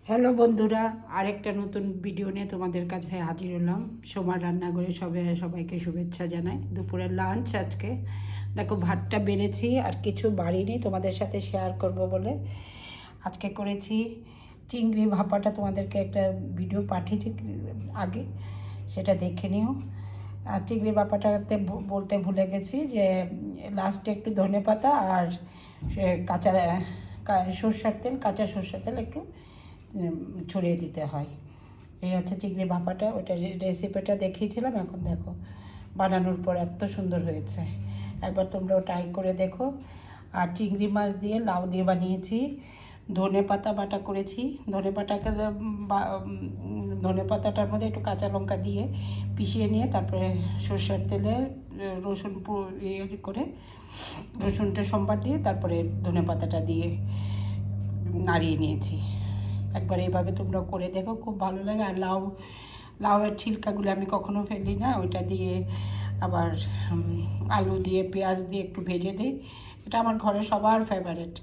Hello বন্ধুরা, আরেকটা নতুন ভিডিও নিয়ে তোমাদের কাছে হাজির হলাম। সোমার রান্নাঘরে সবাইকে শুভেচ্ছা জানাই। দুপুরের লাঞ্চ আজকে দেখো, ভাতটা বেড়েছি আর কিছু বাড়িনি, তোমাদের সাথে শেয়ার করব বলে আজকে করেছি চিংড়ি ভাপাটা। তোমাদেরকে একটা ভিডিও পাঠিয়েছি আগে, সেটা দেখে নিও। আর চিংড়ি ভাপাটাতে বলতে ভুলে গেছি যে লাস্টে একটু ধনেপাতা আর কাঁচা কাঁচা সরষের তেল একটু ছড়িয়ে দিতে হয়। এই হচ্ছে চিংড়ি ভাপাটা, ওইটা রেসিপিটা দেখিয়েছিলাম। এখন দেখো বানানোর পর এত সুন্দর হয়েছে, একবার তোমরাও ট্রাই করে দেখো। আর চিংড়ি মাছ দিয়ে লাউ দিয়ে বানিয়েছি। ধনে পাতা বাটা করেছি, ধনে পাতাটার মধ্যে একটু কাঁচা লঙ্কা দিয়ে পিষিয়ে নিয়ে তারপরে সরষের তেলে রসুন করে রসুনটা সম্বার দিয়ে তারপরে ধনে পাতাটা দিয়ে নাড়িয়ে নিয়েছি। একবার এইভাবে তোমরা করে দেখো, খুব ভালো লাগে। আর লাউয়ের ছিলকাগুলো আমি কখনো ফেলি না, ওইটা দিয়ে আবার আলু দিয়ে পেঁয়াজ দিয়ে একটু ভেজে দিই। এটা আমার ঘরে সবার ফেভারিট।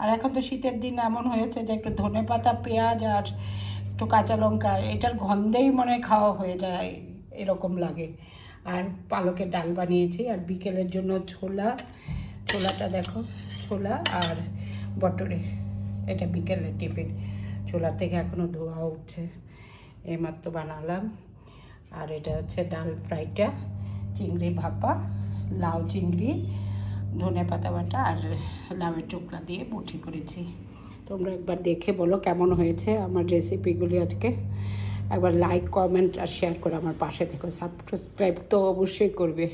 আর এখন তো শীতের দিন এমন হয়েছে যে একটু ধনেপাতা, পেঁয়াজ আর একটু কাঁচা লঙ্কা, এটার গন্ধেই মনে হয় খাওয়া হয়ে যায়, এরকম লাগে। আর পালকের ডাল বানিয়েছি। আর বিকেলের জন্য ছোলাটা দেখো, ছোলা আর বটরে, এটা বিকেলের টিফিন। ছোলা থেকে এখনও ধোয়া উঠছে, এইমাত্র বানালাম। আর এটা হচ্ছে ডাল ফ্রাইটা, চিংড়ি ভাপা, লাউ চিংড়ি, ধনে পাতা বাটা আর লাউয়ের টুকরা দিয়ে মুঠি করেছি। তোমরা একবার দেখে বলো কেমন হয়েছে আমার রেসিপিগুলি আজকে। একবার লাইক, কমেন্ট আর শেয়ার করে আমার পাশে থেকো। সাবস্ক্রাইব তো অবশ্যই করবে।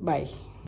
বাই।